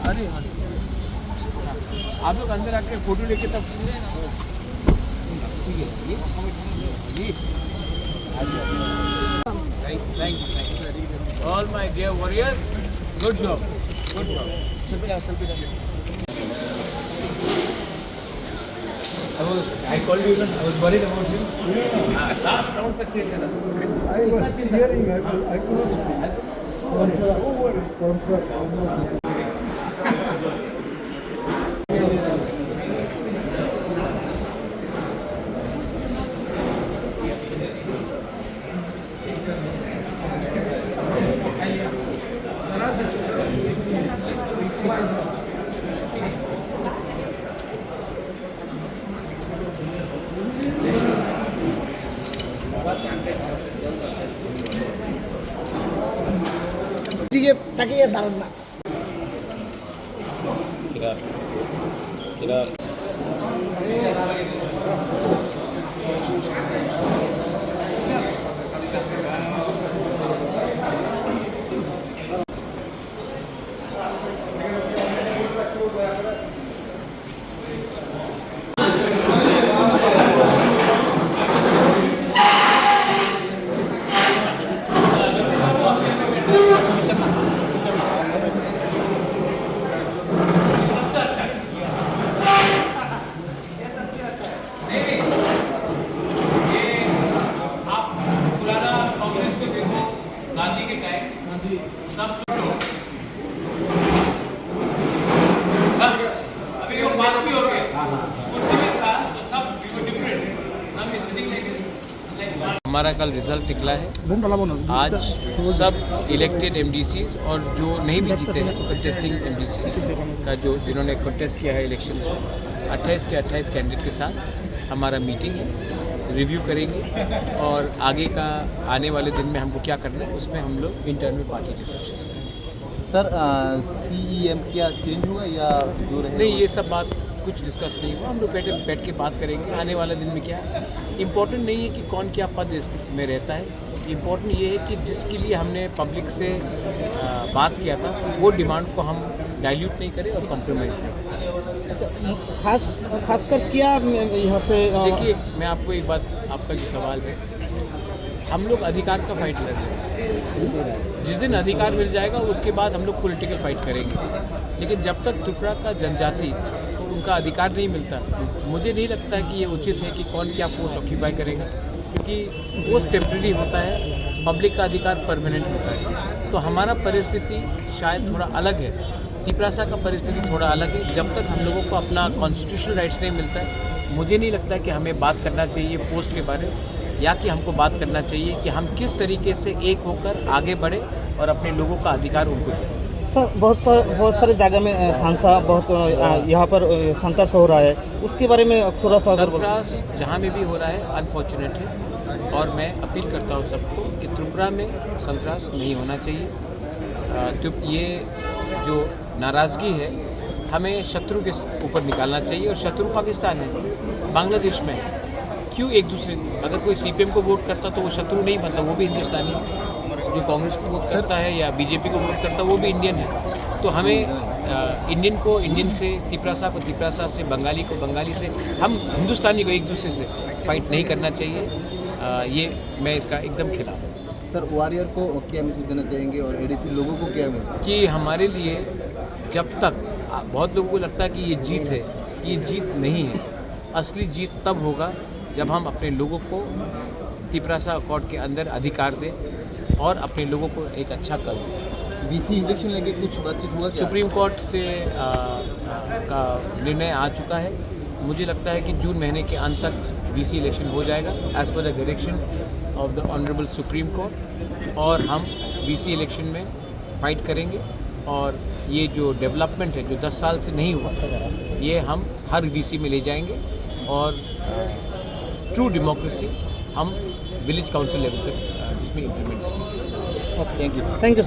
अरे आप लोग अंदर आके फोटो लेके तब ठीक है। Thank you. All my dear warriors, good job. Good job. Selfie down. I called you, I was worried about you. Last round तक खेल रहा था. I was hearing, I could not. দিকে তাকিয়ে দাঁড়ান না। गांधी के टाइम सब अभी वो पास भी हो गए उस समय था तो सब डिफरेंट। हमारा कल रिजल्ट निकला है। आज सब इलेक्टेड एमडीसीज और जो नहीं भी जीते हैं कंटेस्टिंग एमडीसी का जिन्होंने कंटेस्ट किया है इलेक्शन से 28 के 28 कैंडिडेट के साथ हमारा मीटिंग है, रिव्यू करेंगे और आगे का आने वाले दिन में हमको क्या करना है उसमें हम लोग इंटरनल पार्टी डिस्कशन करेंगे। सर CEM क्या चेंज हुआ या जो रहे? नहीं, ये सब बात कुछ डिस्कस नहीं हुआ। हम लोग बैठ के बात करेंगे आने वाले दिन में क्या है। इम्पोर्टेंट नहीं है कि कौन क्या पद में रहता है, इम्पोर्टेंट ये है कि जिसके लिए हमने पब्लिक से बात किया था वो डिमांड को हम डाइल्यूट नहीं करें और कॉम्प्रोमाइज़ नहीं करें। अच्छा, खासकर क्या यहाँ से देखिए, मैं आपको एक बात, आपका जो सवाल है, हम लोग अधिकार का फाइट लड़ रहे हैं। जिस दिन अधिकार मिल जाएगा उसके बाद हम लोग पॉलिटिकल फाइट करेंगे, लेकिन जब तक त्रिपुरा का जनजाति उनका अधिकार नहीं मिलता, मुझे नहीं लगता कि ये उचित है कि कौन क्या पोस्ट ऑक्यूपाई करेगा, क्योंकि पोस्ट टेम्प्रेरी होता है, पब्लिक का अधिकार परमानेंट होता है। तो हमारा परिस्थिति शायद थोड़ा अलग है, त्रिपुरा का परिस्थिति थोड़ा अलग है। जब तक हम लोगों को अपना कॉन्स्टिट्यूशनल राइट्स नहीं मिलता है, मुझे नहीं लगता कि हमें बात करना चाहिए पोस्ट के बारे में, या कि हमको बात करना चाहिए कि हम किस तरीके से एक होकर आगे बढ़े और अपने लोगों का अधिकार उनको दें। सर, बहुत सारे जगह में थानसा बहुत यहाँ पर संतर्स हो रहा है, उसके बारे में थोड़ा सा संतरास जहाँ में भी हो रहा है अनफॉर्चुनेट है, और मैं अपील करता हूँ सबको कि त्रिपुरा में संतरास नहीं होना चाहिए। तो ये जो नाराज़गी है हमें शत्रु के ऊपर निकालना चाहिए, और शत्रु पाकिस्तान है, बांग्लादेश में। क्यों एक दूसरे, अगर कोई CPM को वोट करता तो वो शत्रु नहीं बनता, वो भी हिंदुस्तानी है। जो कांग्रेस को वोट करता है या BJP को वोट करता है वो भी इंडियन है। तो हमें इंडियन को इंडियन से, त्रिपुरा को त्रिपुरा से, बंगाली को बंगाली से, हम हिंदुस्तानी को एक दूसरे से फाइट नहीं करना चाहिए। ये मैं इसका एकदम खिलाफ हूँ। सर, वॉरियर को क्या मैसेज देना चाहेंगे और ADC लोगों को क्या मैसेज? कि हमारे लिए जब तक, बहुत लोगों को लगता है कि ये जीत है, ये जीत नहीं है। असली जीत तब होगा जब हम अपने लोगों को त्रिपुरा अकॉर्ड के अंदर अधिकार दें और अपने लोगों को एक अच्छा कल दें। BC इलेक्शन लेके कुछ बातचीत हुआ क्या? सुप्रीम कोर्ट से का निर्णय आ चुका है। मुझे लगता है कि जून महीने के अंत तक BC इलेक्शन हो जाएगा as per the direction of the honourable Supreme Court, और हम BC इलेक्शन में फाइट करेंगे। और ये जो डेवलपमेंट है जो 10 साल से नहीं हुआ, ये हम हर BC में ले जाएंगे, और ट्रू डेमोक्रेसी हम विलेज काउंसिल लेवल तक इसमें इम्प्लीमेंट करेंगे। Thank you.